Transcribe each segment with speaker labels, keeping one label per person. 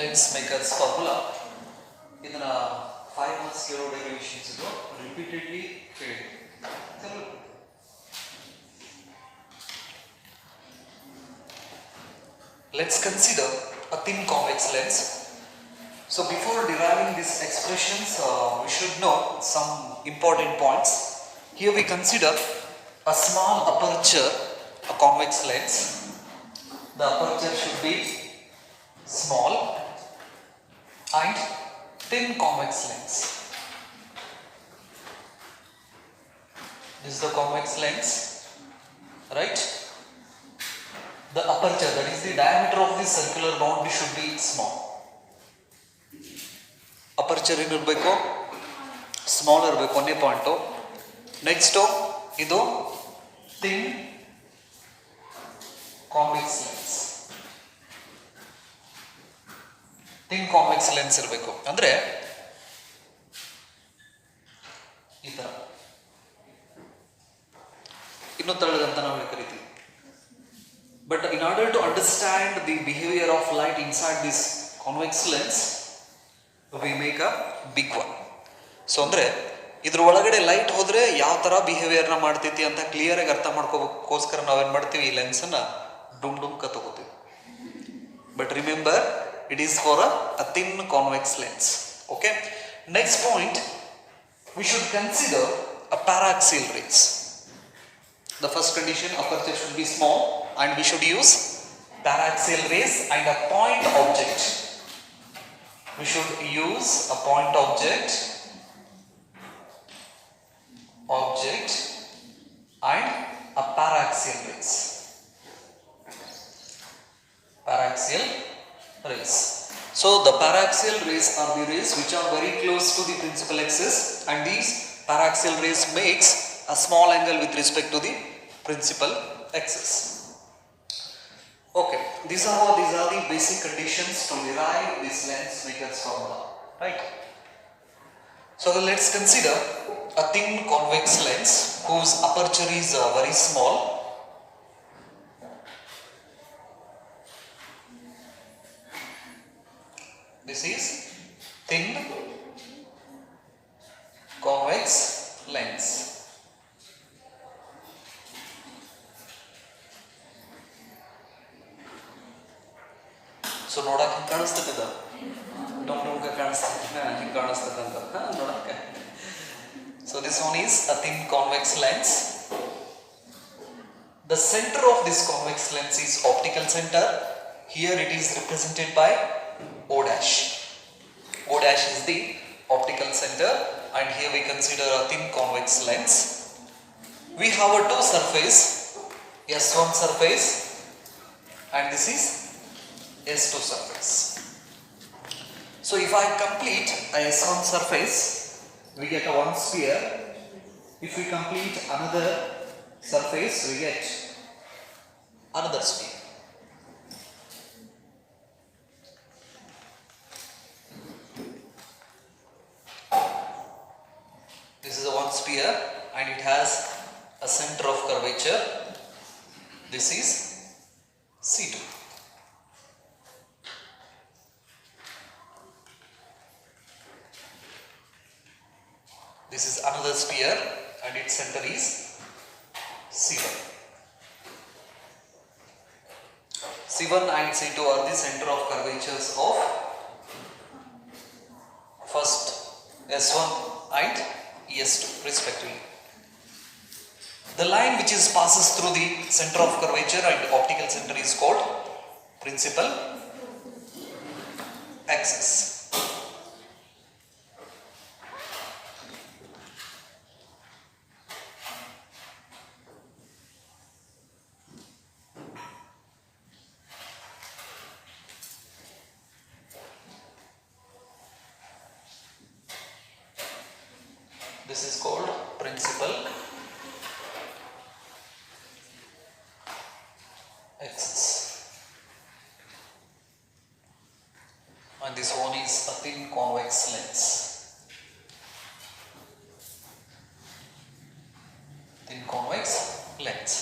Speaker 1: lens makers formula. ಇದನ್ನ 5 months ಕೇಳೋ derivations ಇದು ರಿಪೀಟೆಡ್ಲಿ ಕೇಳಿ. Let's consider a thin convex lens. So before deriving these expressions, we should know some important points. Here we consider a small aperture, a convex lens. The aperture should be small and thin convex lens. This is the convex lens, right? The aperture, that is the diameter of this circular boundary, should be small. Aperture ಇರಬೇಕು, small ಇರಬೇಕು, ಒಂದೇ point. Next ಇದು thin convex lens. Thin convex lens ಇರಬೇಕು ಅಂದರೆ ಈ ಥರ ಇನ್ನೂ ತಳ್ಳಗಂತ ನಾವು ಕರಿತೀವಿ. But in order to understand the behavior of light inside this convex lens, we make a big one. So ಅಂದರೆ ಇದ್ರ ಒಳಗಡೆ ಲೈಟ್ ಹೋದರೆ ಯಾವ ಥರ ಬಿಹೇವಿಯರ್ನ ಮಾಡ್ತೈತಿ ಅಂತ ಕ್ಲಿಯರಾಗಿ ಅರ್ಥ ಮಾಡ್ಕೋಕ್ಕೋಸ್ಕರ ನಾವೇನು ಮಾಡ್ತೀವಿ, ಈ ಲೆನ್ಸನ್ನು ಡುಮ್ಕ ತಗೋತೀವಿ. But remember, it is for a thin convex lens. Okay. Next point, we should consider a paraxial rays. The first condition, aperture should be small and we should use paraxial rays and a point object. We should use a point object and a paraxial rays. Paraxial rays. So the paraxial rays are the rays which are very close to the principal axis, and these paraxial rays makes a small angle with respect to the principal axis. Okay, these are the basic conditions to derive this lens makers formula, right? So let's consider a thin convex lens whose aperture is very small. This is thin convex lens. So ನೋಡಕ್ಕೆ ಹಿಂಗೆ ಕಾಣಿಸ್ತದ, ಡೊಮ್ಗೆ ಕಾಣಿಸ್ತದೆ, ಹಿಂಗೆ ಕಾಣಿಸ್ತದಂತ ನೋಡಕ್ಕೆ. So this one is a thin convex lens. The centre of this convex lens is optical centre. Here it is represented by O dash. O dash is the optical center, and here we consider a thin convex lens. We have a two surface, S1 surface and this is S2 surface. So if I complete a S1 surface, we get a one sphere. If we complete another surface, we get another sphere. This is a one sphere and it has a center of curvature. This is C2. This is another sphere and its center is C1. C1 and C2 are the center of curvatures of first S1 and S2 respectively. The line which passes through the center of curvature and optical center is called principal axis. This is called principal axis, and this one is a thin convex lens. Thin convex lens.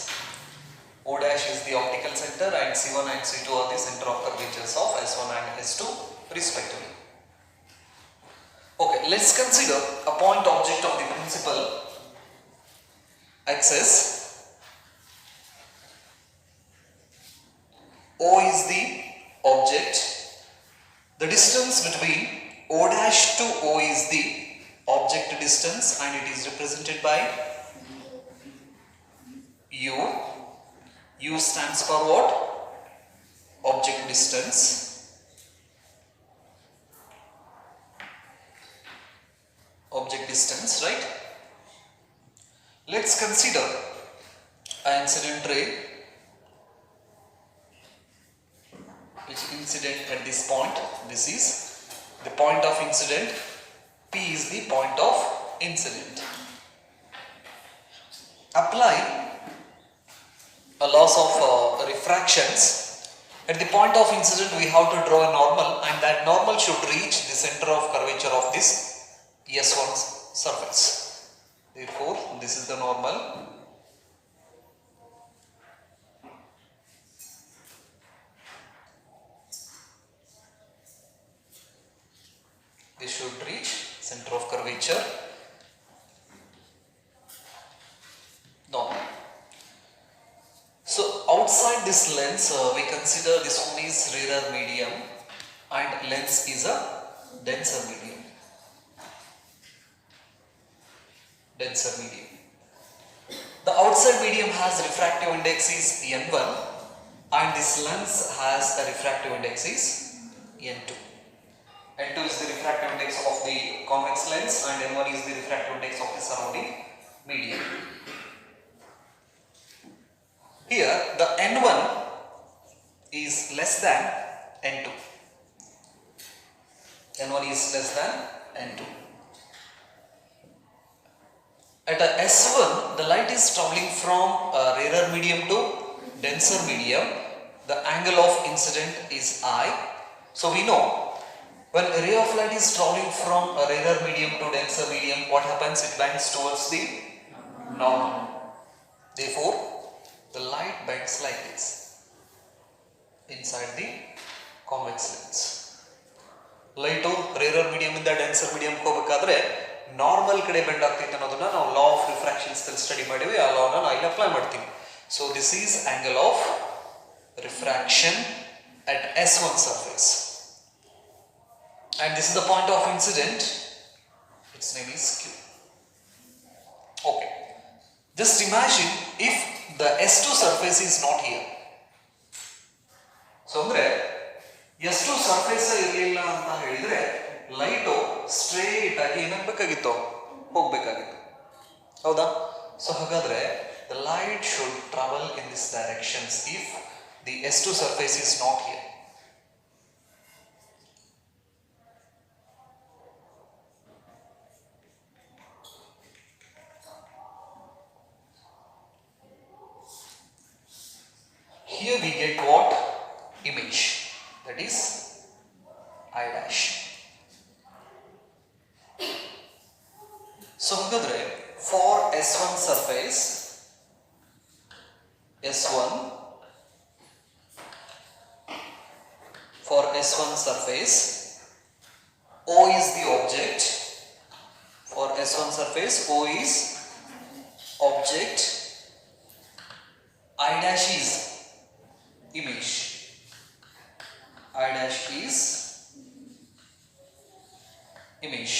Speaker 1: O dash is the optical center and C1 and C2 are the center of curvatures of S1 and S2 respectively. Okay, let's consider a point object of the principal axis. O is the object. The distance between O dash to O is the object distance and it is represented by U. U stands for what? Object distance. Object distance, right? Let's consider an incident ray which incident at this point. This is the point of incident. P is the point of incident. Apply a laws of refractions. At the point of incident we have to draw a normal, and that normal should reach the center of curvature of this S1 surface. Therefore this is the normal. This should reach center of curvature. Normal. So outside this lens we consider this one is rarer medium and lens is a denser medium. Denser medium. The outside medium has refractive index is N1 and this lens has a refractive index is N2. N2 is the refractive index of the convex lens and N1 is the refractive index of the surrounding medium. Here the N1 is less than N2. N1 is less than N2. At a S1 the light is traveling from a rarer medium to denser medium. The angle of incident is I. So we know when a ray of light is traveling from a rarer medium to denser medium, what happens? It bends towards the normal. Therefore the light bends like this inside the convex lens. Light rarer medium ಇಂದ denser medium ಹೋಗಬೇಕಾದ್ರೆ normal ಕಡೆ bend ಆಗ್ತೈತೆ ಅನ್ನೋದನ್ನ ನಾವು law of ರಿಫ್ರಾಕ್ಷನ್ಸ್ ಅಲ್ಲಿ study ಮಾಡಿವಿ. ಆ ಲಾನ ನಾನು ಇಲ್ಲಿ ಅಪ್ಲೈ ಮಾಡ್ತೀನಿ. So this is angle of refraction at S1 surface and this is the point of incident. Its name is Q. Okay, just imagine if the S2 surface is not here. So andre S2 surface ಇರಲಿಲ್ಲ ಅಂತ ಹೇಳಿದ್ರೆ light straight ಆಗಿ ಏನಾಗಬೇಕಾಗಿತ್ತು? ಹೋಗಬೇಕಾಗಿತ್ತು. ಹೌದಾ? So ಹಾಗಾದ್ರೆ the light should travel in this directions if the S2 surface is not here. Here we get what? Image. That is I dash. So hagadre for S1 surface, S1 for S1 surface, O is the object. For S1 surface, O is object, I dash is image. I dash is image.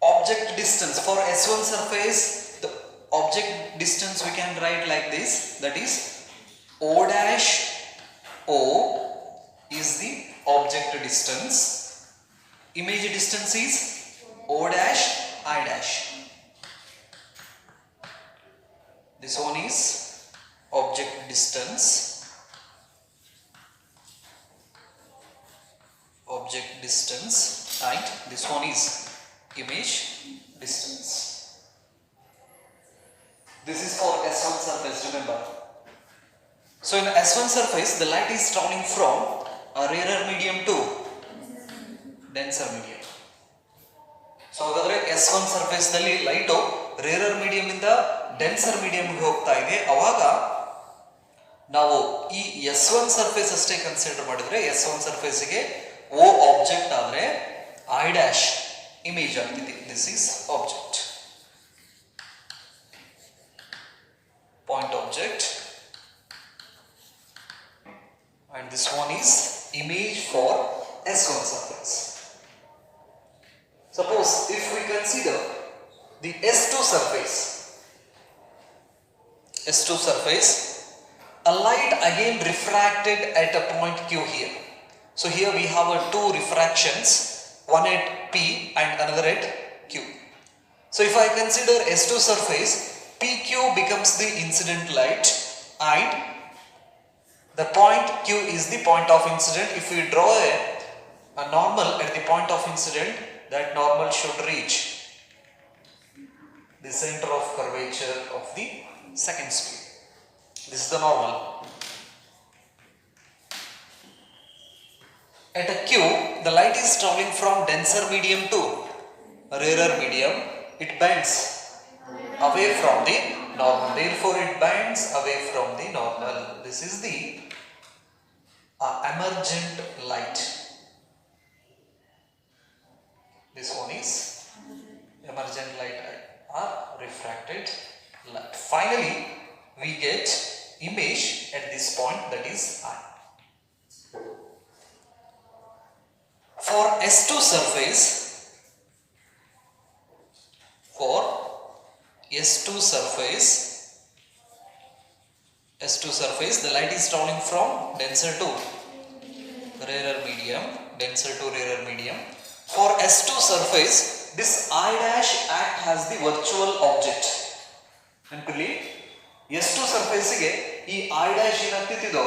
Speaker 1: Object distance for S1 surface, the object distance we can write like this, that is O dash O is the object distance, image distance is O dash I dash. This one is object distance, and this one is image distance. This is for S1 surface, remember. So in S1 surface the light is traveling from a rarer medium to denser medium. So ಹಾಗಾದ್ರೆ S1 surface ನಲ್ಲಿ light rarer medium ಇಂದ denser medium ಹೋಗ್ತಾ ಇದೆ. ಅವಾಗ ನಾವು ಈ S1 surface ಅಷ್ಟೇ consider ಮಾಡಿದ್ರೆ S1 ಸರ್ಫೇಸ್ಗೆ O ಆಬ್ಜೆಕ್ಟ್ ಆದರೆ I ಡ್ಯಾಶ್ ಇಮೇಜ್ ಆಗ್ತಿದೆ. This is object, point object, and this one is image for S1 surface. Suppose if we consider the S2 surface, a light again refracted at a point Q here. So here we have two refractions, one at P and another at Q. So if I consider S2 surface, PQ becomes the incident light and the point Q is the point of incident. If we draw a normal at the point of incident, that normal should reach the center of curvature of the second sphere. This is the normal. At a Q, the light is traveling from denser medium to rarer medium. It bends away from the normal. Therefore, it bends away from the normal. This is the emergent light. This one is emergent light or refracted light. Finally, we get image at this point, that is I. For S2 surface, the light is traveling from denser to rarer medium. For S2 surface, this I dash act as the virtual object. ನೆನಪಿರಲಿ, S2 ಸರ್ಫೇಸ್ಗೆ ಈ I dash ಏನಾಗ್ತಿದ್ದು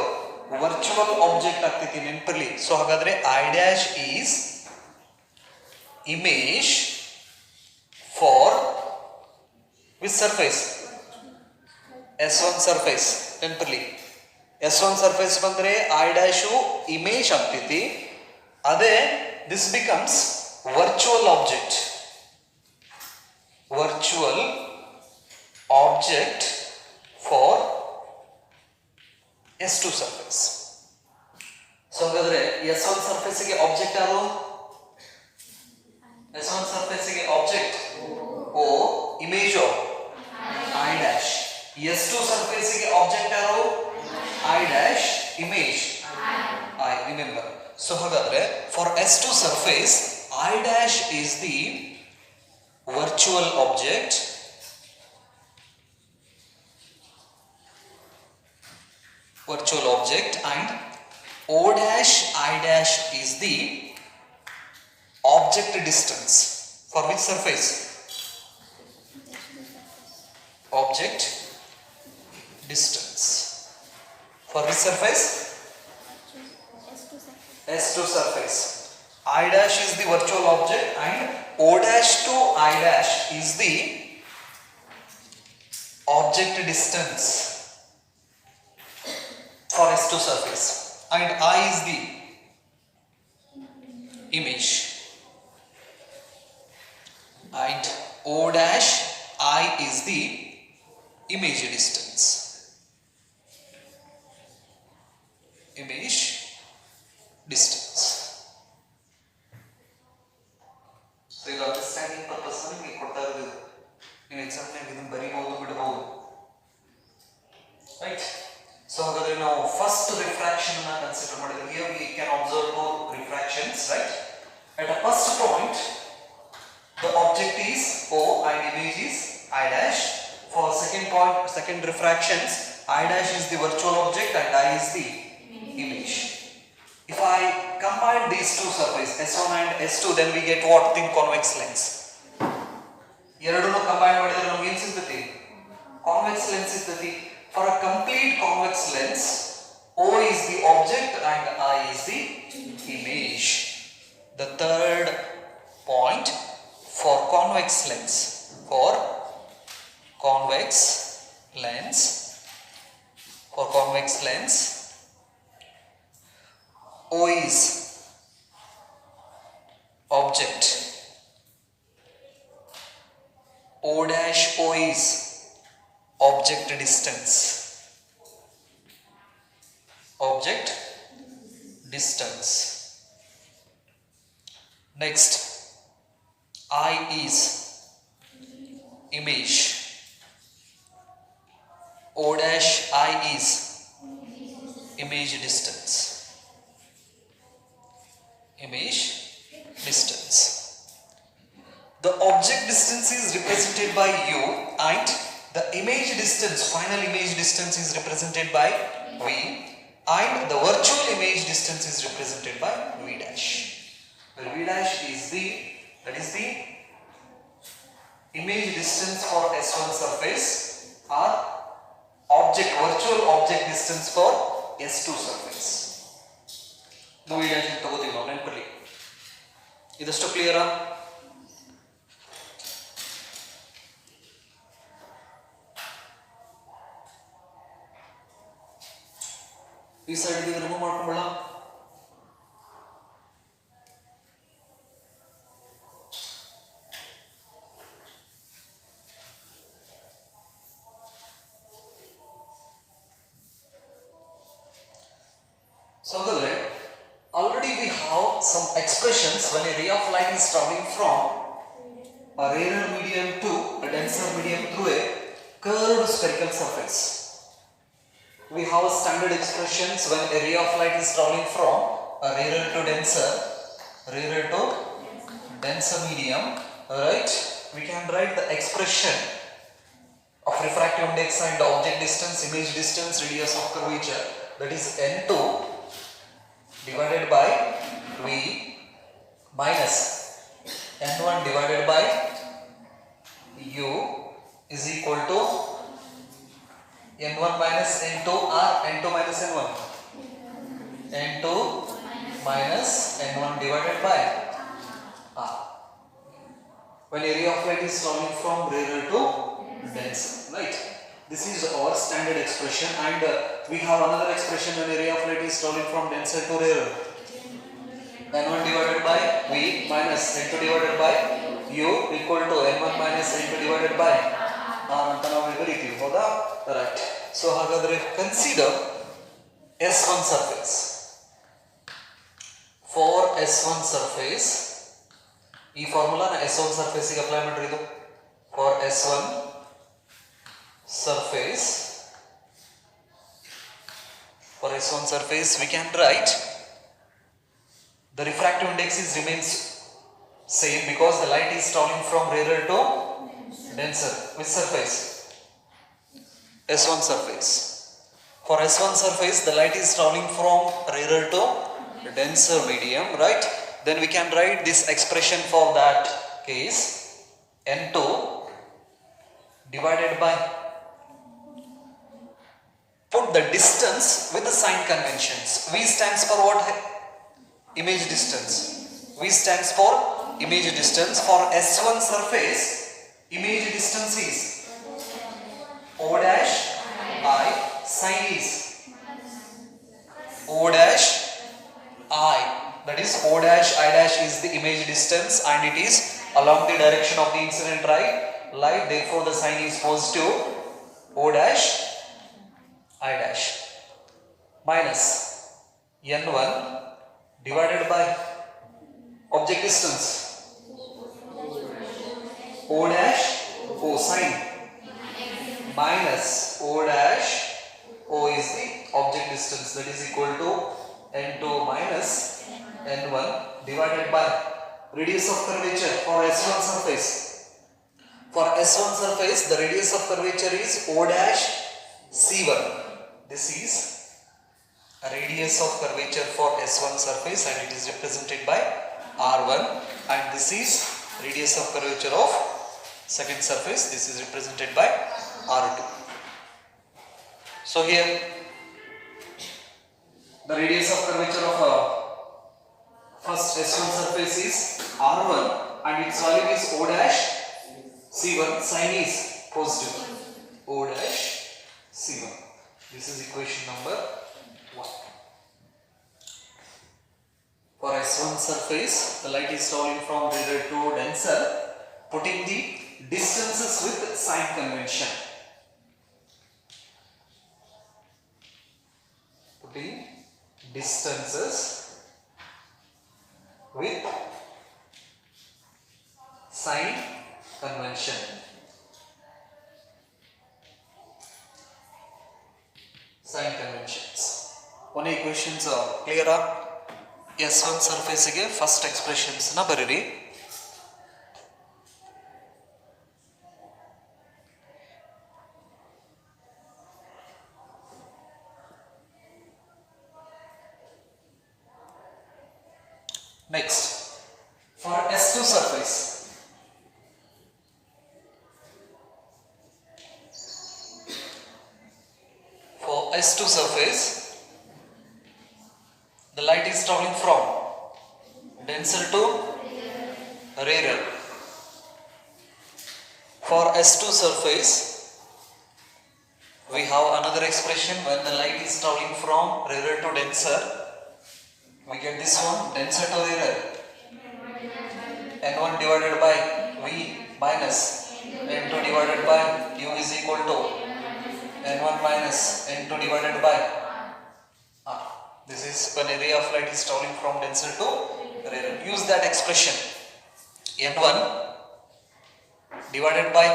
Speaker 1: virtual object ಆಗ್ತೈತಿ, ನೆನಪಿರಲಿ. So ಹಾಗಾದ್ರೆ I dash is image for which surface? S1 surface. ನೆನಪಿರಲಿ, S1 surface ಬಂದ್ರೆ I dash image ಆಗ್ತೈತಿ. ಅದೇ this becomes virtual object for S2 surface. So ಹಾಗಾದ್ರೆ S1 ಸರ್ಫೇಸ್ ಗೆ ಆಬ್ಜೆಕ್ಟ್ ಯಾರು? S1 ಸರ್ಫೇಸ್ ಗೆ object O, image I dash. S2 surface ಗೆ object ಯಾರು? I dash, image I. Remember. So ಹಾಗಾದ್ರೆ for S2 surface, I dash is the virtual object and O dash I dash is the object distance. For which surface? Object distance. For which surface? S2 surface. I dash is the virtual object and O dash to I dash is the object distance for S2 surface, and I is the image, and O dash I is the image distance. So ಈಗ understanding purpose ನಿಮಗೆ ಕೊಡ್ತಾ ಇರೋದು, ನೀವು ಎಕ್ಸಾಮ್ನಾಗ ಇದನ್ನು ಬರೀಬಹುದು ಬಿಡಬಹುದು, right. So ಹಾಗಾದ್ರೆ ನಾವು first refraction ಅನ್ನು ಕನ್ಸಿಡರ್ ಮಾಡಿದ್ರೆ here we can observe two refractions, right? At a first point the object is O and image is I dash. For second refractions, I dash is the virtual object and I is the image. If I combine these two surfaces, S1 and S2, then we get what? Thin convex lens. ಎರಡನ್ನು combine ಮಾಡಿದ್ರೆ ನಮಗೆ ಏನು ಸಿಗ್ತೈತಿ? Convex lens ಸಿಗ್ತೈತಿ. For a complete convex lens, O is the object and I is the image. The third point for convex lens, O is object, O dash O is object distance, Next, I is image. O dash I is image distance. Image distance. The object distance is represented by u and the image distance, final image distance is represented by v, and the virtual image distance is represented by v dash. Where v dash is the image distance for S1 surface or virtual object distance for S2 surface. ನಾವು ಈ dash ತಗೋತೀವಿ ನಾವು ನೆನಪಿರಲಿ. ಇದಷ್ಟು ಕ್ಲಿಯರಾ? ಈ side remove ಮಾಡ್ಕೊಂಡ್ಬಿಡ. So already we have some expressions when a ray of light is traveling from a rarer medium to a denser medium through a curved spherical surface. We have standard expressions when a ray of light is traveling from a rarer to denser medium, right? We can write the expression of refractive index and object distance, image distance, radius of curvature, that is n2 divided by v minus n1 divided by u is equal to n1 minus n2 or n2 minus n1, n2 minus n1 divided by r. When area of light is traveling from rarer to denser, right? This is our standard expression, and we have another expression when area of light is traveling from denser to rarer. n1 divided by v minus n2 divided by u equal to n1 minus n2 divided by r ಅಂತ ನಾವು ಬರೀತೀವಿ, ಹೌದಾ? Right. So ಹಾಗಾದ್ರೆ consider S1 surface. For S1 surface, ಈ ಫಾರ್ಮುಲಾನ S1 surface ಗೆ apply ಮಾಡ್ರಿ. ಇದು for S1 surface, for S1 surface we can write the refractive index remains same because the light is traveling from rarer to denser. Which surface? S1 surface. For S1 surface the light is traveling from rarer to denser medium, right? Then we can write this expression for that case, n2 divided by, put the distance with the sign conventions. V stands for what? Image distance. V stands for image distance. For S1 surface, image distance is O dash I sin is O dash I. That is O dash I dash is the image distance and it is along the direction of the incident light. Therefore, the sign is positive. O dash I dash minus n1 divided by object distance O dash O sin minus O dash O is the object distance, that is equal to n2 minus n1 divided by radius of curvature for S1 surface. For S1 surface the radius of curvature is O dash C1. This is a radius of curvature for S1 surface and it is represented by R1, and this is radius of curvature of second surface, this is represented by R2. So here the radius of curvature of first S1 surface is R1 and its value is O dash C1, sign is positive, O dash C1. This is equation number 1. For S1 surface, the light is traveling from rarer to denser, putting the distances with sign convention. Putting distances with sign convention. Sign conventions. One equations clear up. S1 surface ಗೆ first expressions ನ ಬರೀರಿ. Next, for S2 surface, the light is traveling from denser to rarer. For S2 surface, we have another expression when the light is traveling from rarer to denser. We get this one, denser to rarer, N1 divided by V minus N2 divided by U is equal to N1 minus N2 divided by R. This is when a ray of light is traveling from denser to rarer. Use that expression. N1 divided by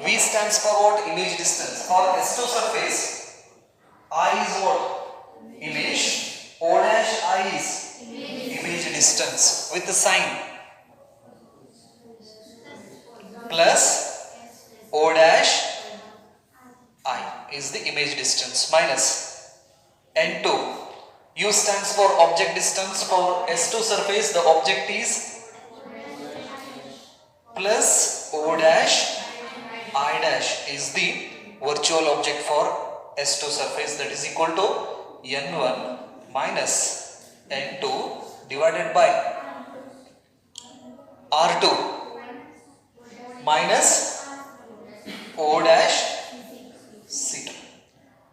Speaker 1: V stands for what? Image distance. For S2 surface, I is what? Image. O dash I is image distance with the sign plus O dash I is the image distance minus N2. U stands for object distance. For S2 surface, the object is plus O dash I dash is the virtual object for S2 surface, that is equal to N1 minus N2 divided by R2 minus O dash C2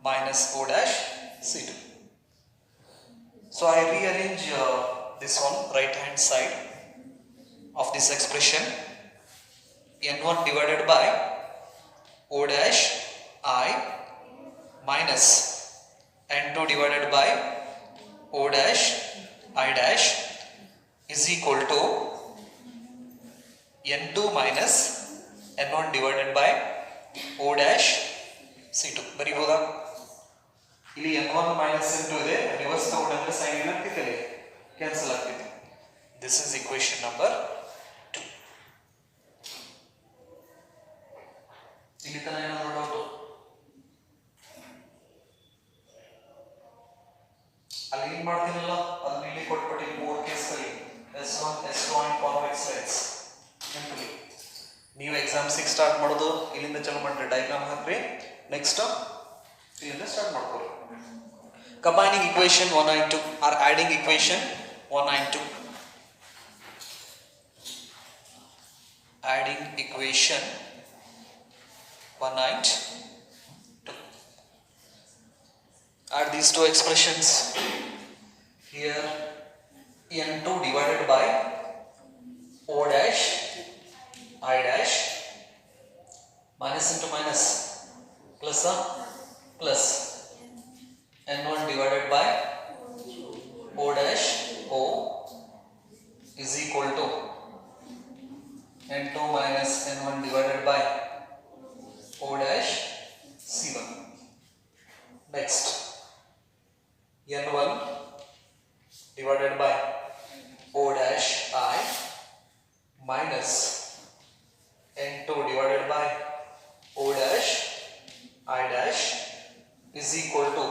Speaker 1: minus O dash C2. So I rearrange this one, right hand side of this expression. N1 divided by O dash I minus N2 divided by O dash I dash is equal to N2 minus N1 divided by O dash C2. ಬರೀಬೋದಾ? ಇಲ್ಲಿ N1 minus N2 ಇದೆ, reverse ತಗೊಂಡ್ರೆ sign ಏನಾಗ್ತಿದೆ, cancel ಆಗ್ತಿದೆ. This is equation number 2. ಇಲ್ಲಿ ತನ ಏನಾದ್ರು doubt? ಅಲ್ಲಿ ಏನು ಮಾಡ್ತೀನಲ್ಲ ಅದನ್ನ ಇಲ್ಲಿ ಕೊಟ್ಬಿಟ್ಟು ಮೂರು ಕೇಸ್ಗಳಲ್ಲಿ S1, S2 and convex lens simply ನೀವು ಎಕ್ಸಾಮ್ 6 ಸ್ಟಾರ್ಟ್ ಮಾಡೋದು ಇಲ್ಲಿಂದ ಚಾಲು ಮಾಡ್ರಿ, ಡಯಾಗ್ರಾಮ್ ಹಾಕ್ರಿ, ನೆಕ್ಸ್ಟ್ ಇಲ್ಲಿಂದ ಸ್ಟಾರ್ಟ್ ಮಾಡ್ಕೊಳ್ಳಿ. Combining equation 1 and 2 R adding equation 1 and 2. Adding equation 1 and 2. Add these two expressions. Here N2 divided by O dash I dash minus into minus plus plus N1 divided by O dash O is equal to N2 minus N1 divided by O dash C1. Next, N1 divided by O dash I minus N2 divided by O dash I dash is equal to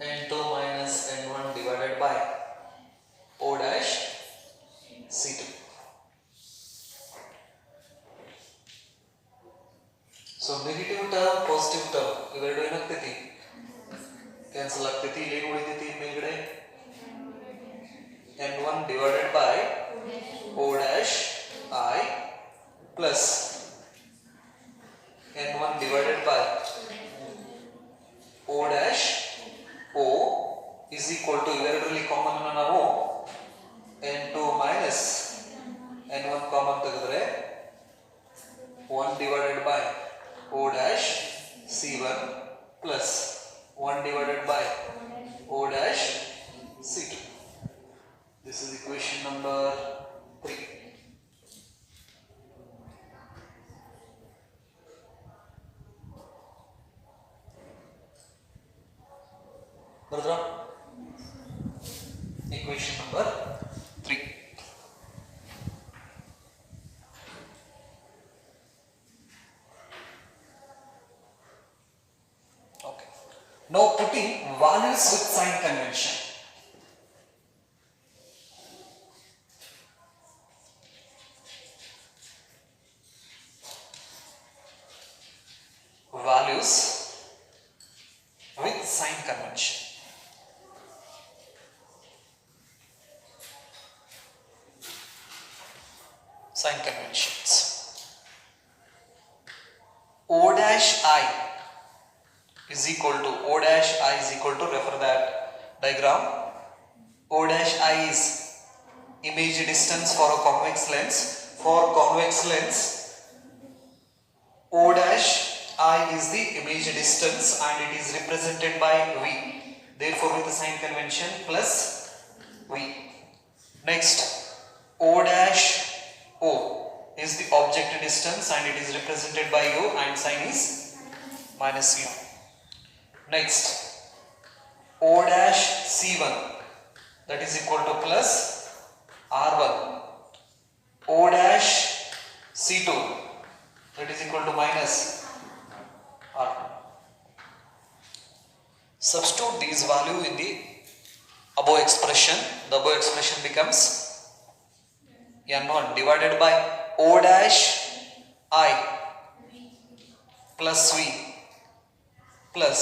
Speaker 1: N2 minus N1 divided by O dash C2. So negative term, positive term ಇವೆರಡು ಏನಾಗ್ತೈತಿ, cancel ಆಗ್ತೈತಿ. ಇಲ್ಲಿ ಏನು ಉಳಿತೈತಿ ಮೇಲ್ಗಡೆ? N1 divided by O dash I plus N1 divided by O dash O is equal to ಇವೆರಡರಲ್ಲಿ common ಅನ್ನು ನಾವು N2 minus N1 common ತೆಗೆದ್ರೆ 1 divided by O dash C1 plus 1 divided by O dash C2. This is equation number 3. 3. Okay. Now putting values with sign convention. Values with sign convention. Sign conventions. O dash I is equal to refer that diagram. O dash I is image distance for a convex lens. For convex lens, O dash I is the image distance and it is represented by V. Therefore, with the sign convention plus V. Next, O dash O is the object distance and it is represented by U and sign is minus U. Next, O dash C1 that is equal to plus R1. O dash C2 that is equal to minus R2. Substitute these value in the above expression. The above expression becomes N1 divided by O dash I plus V plus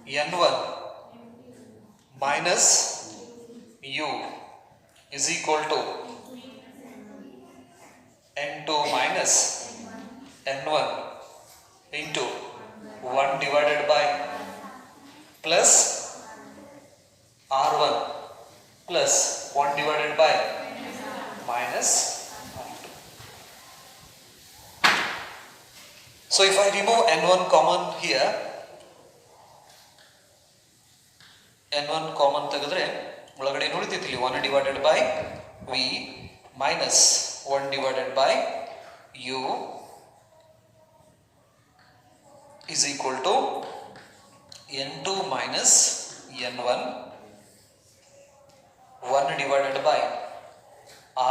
Speaker 1: N1 minus U is equal to N2 minus N1 into 1 divided by plus R1 plus 1 divided by minus R2. So if I remove N1 common here, N1 common ತೆಗೆದ್ರೆ ಒಳಗಡೆ ಉಳಿತೈತಿ 1 divided by V minus 1 divided by U is equal to N2 minus N1 1 divided by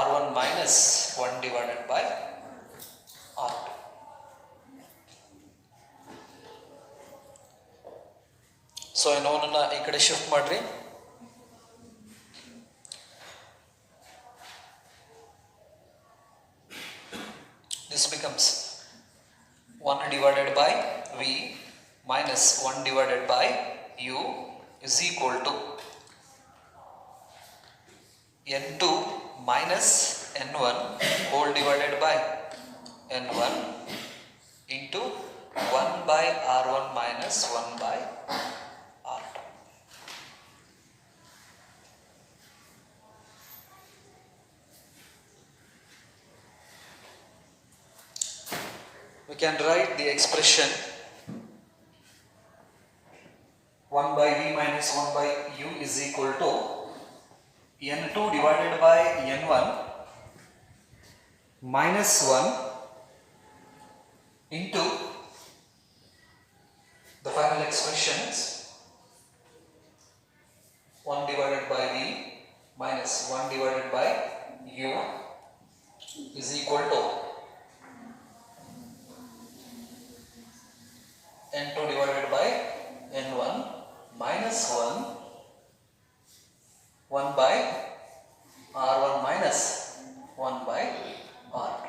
Speaker 1: R1 minus 1 divided by R2. So N1 ಈ ಕಡೆ shift ಮಾಡ್ರಿ. This becomes 1 divided by V minus 1 divided by U is equal to N2 minus N1 whole divided by N1 into 1 by R1 minus 1 by R2. We can write the expression 1 by V minus 1 by U is equal to N2 divided by N1 minus 1 into the final expressions 1 divided by V minus 1 divided by U is equal to N2 divided by N1 minus 1 by R1 minus 1 by R2.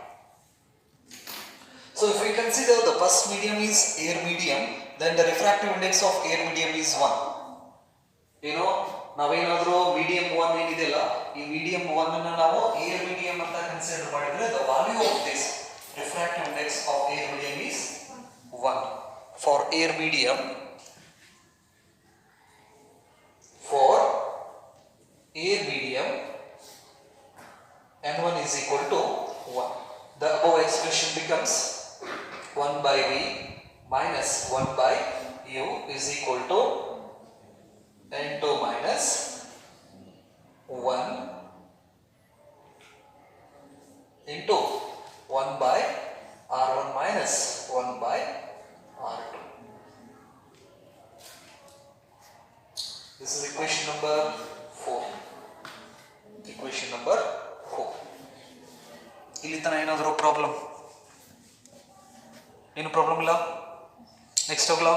Speaker 1: So if we consider the first medium is air medium, then the refractive index of air medium is 1. You know, ನಾವೇನಾದರೂ medium 1 ಏನಿದೆಯಲ್ಲ ಈ medium 1 ಅನ್ನು ನಾವು air medium ಅಂತ consider ಮಾಡಿದ್ರೆ the value of this refractive index of air medium is 1. For air medium, N1 is equal to 1. The above expression becomes 1 by V minus 1 by U is equal to N2 minus 1 into 1 by R1 minus 1 by R2. This is equation number 4. ತನಕ ಏನಾದರೂ problem? ಏನು problem ಇಲ್ಲ? Next ಹೋಗ್ಲಾ?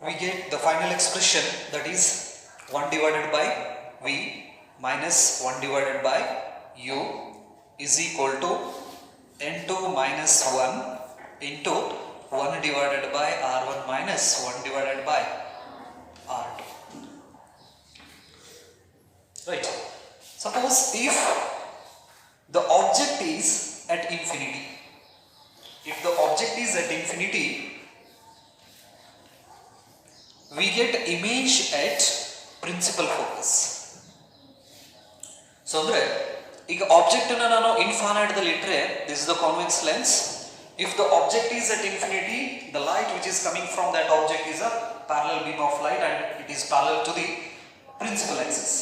Speaker 1: We get the final expression, that is 1 divided by V minus 1 divided by U is equal to N2 minus 1 into 1 divided by R1 minus 1 divided by R2. Right. Suppose if the object is at infinity, if the object is at infinity, we get image at principal focus. So andre ಈಗ object ಅನ್ನು ನಾನು infinite ದಲ್ಲಿ ಇಟ್ಟರೆ, this is the convex lens. If the object is at infinity, the light which is coming from that object is a parallel beam of light and it is parallel to the principal axis.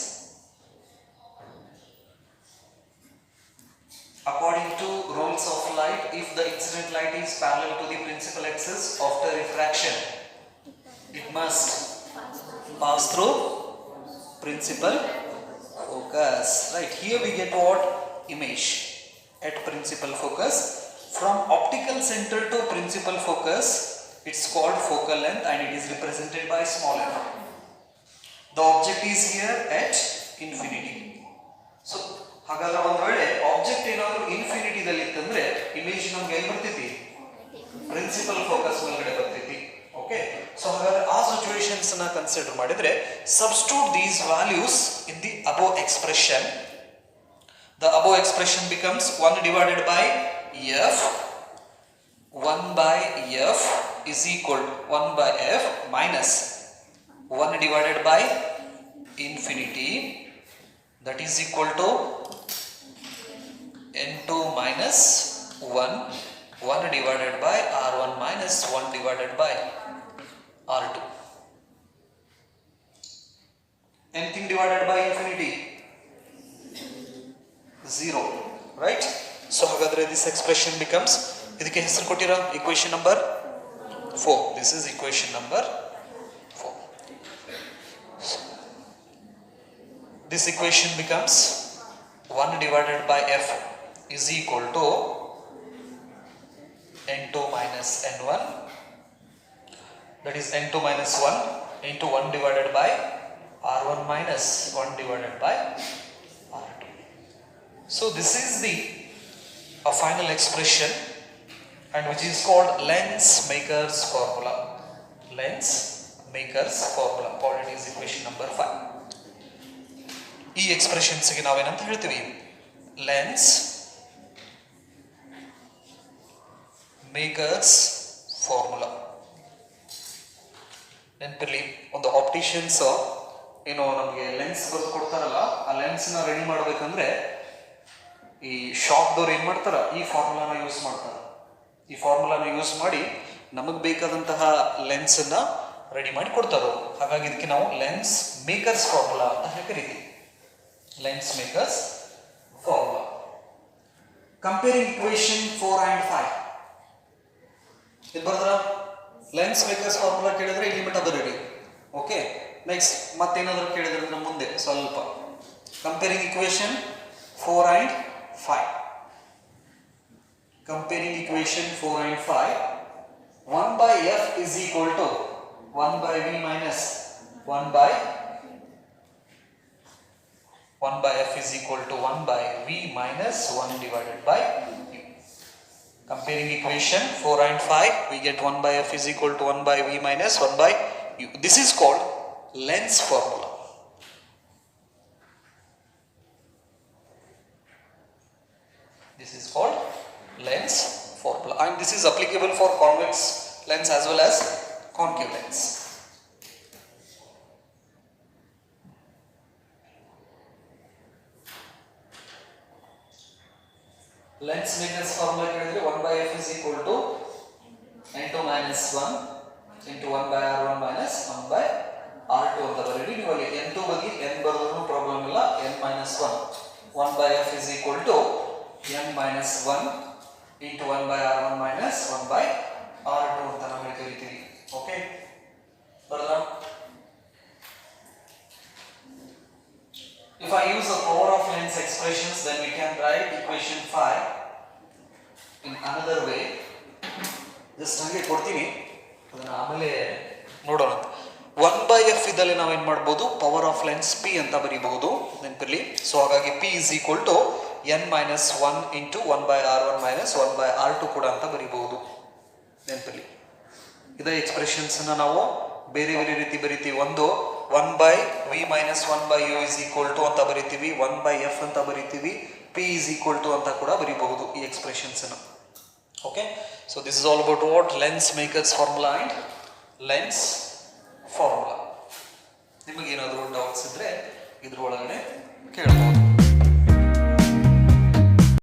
Speaker 1: According to rules of light, if the incident light is parallel to the principal axis, after refraction it must pass through principal focus. Right, here we get what? Image at principal focus. From optical center to principal focus, it's called focal length and it is represented by small f. The object is here at infinity. So ಹಾಗಾದ್ರೆ ಒಂದು ವೇಳೆ object ಏನಾದರೂ infinity ದಲ್ಲಿ ಇತ್ತಂದ್ರೆ image ನಮಗೆ ಎಲ್ಲಿ ಬರ್ತೈತಿ? Principal focus ಒಳಗಡೆ ಬರ್ತೈತಿ. ಓಕೆ, ಸೊ ಹಾಗಾದ್ರೆ ಆ ಸಿಚುವೇಶನ್ಸ್ ಅನ್ನ ಕನ್ಸಿಡರ್ ಮಾಡಿದ್ರೆ, substitute these values in the above expression. The above expression becomes 1 divided by f, 1 by f is equal to 1 by f minus 1 divided by infinity, that is equal to n2 minus 1, 1 divided by r1 minus 1 divided by r2. Anything divided by infinity? 0, right? So hagadre this expression becomes, idakke hesaru kottira equation number 4. This is equation number 4. So, this equation becomes 1 divided by f is equal to n2 minus n1, that is n2 minus 1 into 1 divided by r1 minus 1 divided by r2. So this is the final expression and which is called Lens-Maker's formula. Lens-Maker's formula, called it is equation number 5. ಈ expressions ಗೆ ನಾವೇನಂತ ಹೇಳ್ತೀವಿ? Lens makers formula. ನೆನಪಿರಲಿ, ಒಂದು ಆಪ್ಟಿಷಿಯನ್ಸ್ ಏನೋ ನಮಗೆ lens ಬರೆದು ಕೊಡ್ತಾರಲ್ಲ, ಆ ಲೆನ್ಸ್ ನ ರೆಡಿ ಮಾಡ್ಬೇಕಂದ್ರೆ ಈ ಶಾಪ್ದವ್ರು ಏನ್ ಮಾಡ್ತಾರ, ಈ ಫಾರ್ಮುಲಾನ ಯೂಸ್ ಮಾಡ್ತಾರೆ. ಈ ಫಾರ್ಮುಲಾನ ಯೂಸ್ ಮಾಡಿ ನಮಗೆ ಬೇಕಾದಂತಹ ಲೆನ್ಸ್ ಅನ್ನ ರೆಡಿ ಮಾಡಿ ಕೊಡ್ತಾರೋ. ಹಾಗಾಗಿ ಇದಕ್ಕೆ ನಾವು ಲೆನ್ಸ್ ಮೇಕರ್ಸ್ ಫಾರ್ಮುಲಾ ಅಂತ ಕರಿತೀವಿ. Lens-Maker's formula. Comparing equation 4 and 5. ಇದು ಬರ್ತದ Lens-Maker's formula ಕೇಳಿದ್ರೆ ಇಲ್ಲಿ ಮಟ್ಟ ಬರೀರಿ. ಓಕೆ, ನೆಕ್ಸ್ಟ್ ಮತ್ತೇನಾದರೂ ಕೇಳಿದ್ರೆ ನಮ್ಮ ಮುಂದೆ ಸ್ವಲ್ಪ comparing equation 4 and 5. Comparing equation 4 and 5, 1 by f is equal to 1 by v minus 1 by f is equal to 1 by v minus 1 divided by u. Comparing equation 4 and 5, we get 1 by f is equal to 1 by v minus 1 by u. This is called Lens formula. This is called Lens formula, and this is applicable for convex lens as well as concave lens. Lens makers formula ಕೇಳಿದ್ರೆ 1/f is equal to n2 minus 1 into 1/r1 minus 1/r2 ಅಂತ ಬರೀರಿ. ನೀವು ಅಲ್ಲಿ n2 ಬದಲಿ n ಬರೆದ್ರೂ problem ಇಲ್ಲ. n minus 1 1/f is equal to n minus 1 into 1/r1 minus 1/r2 ಅಂತ ನಾವು ಕರಿತೀವಿ. ಓಕೆ, ಬರಲ್ಲ? If I use the power of lens expressions, then we can write equation 5 in another way. Just ಹಾಗೆ ಕೊಡ್ತೀನಿ, ಅದನ್ನ ಆಮೇಲೆ ನೋಡೋಣ. 1/f ಇದ್ದಲ್ಲಿ ನಾವು ಏನು ಮಾಡ್ಬೋದು, ಪವರ್ ಆಫ್ ಲೆನ್ಸ್ p ಅಂತ ಬರೀಬಹುದು ನೆನಪಿರಲಿ. ಸೊ ಹಾಗಾಗಿ p is equal to n minus 1 into 1/r1 minus 1/r2 ಕೂಡ ಅಂತ ಬರೀಬಹುದು ನೆನಪಿರಲಿ. ಇದೇ ಎಕ್ಸ್ಪ್ರೆಷನ್ಸ್ ನಾವು ಬೇರೆ ಬೇರೆ ರೀತಿ ಬರಿತೀವಿ. ಒಂದು 1/v minus 1/u is equal to ಅಂತ ಬರಿತೀವಿ, 1/f ಅಂತ ಬರಿತೀವಿ, p is equal to ಅಂತ ಕೂಡ ಬರೀಬಹುದು ಈ ಎಕ್ಸ್ಪ್ರೆಷನ್ಸ್ ಅನ್ನು. Okay, so this is all about what lens makers formula and lens formula. ನಿಮಗೇನಾದರೂ ಡೌಟ್ಸ್ ಇದ್ರೆ ಇದ್ರ ಒಳಗಡೆ ಕೇಳಬಹುದು.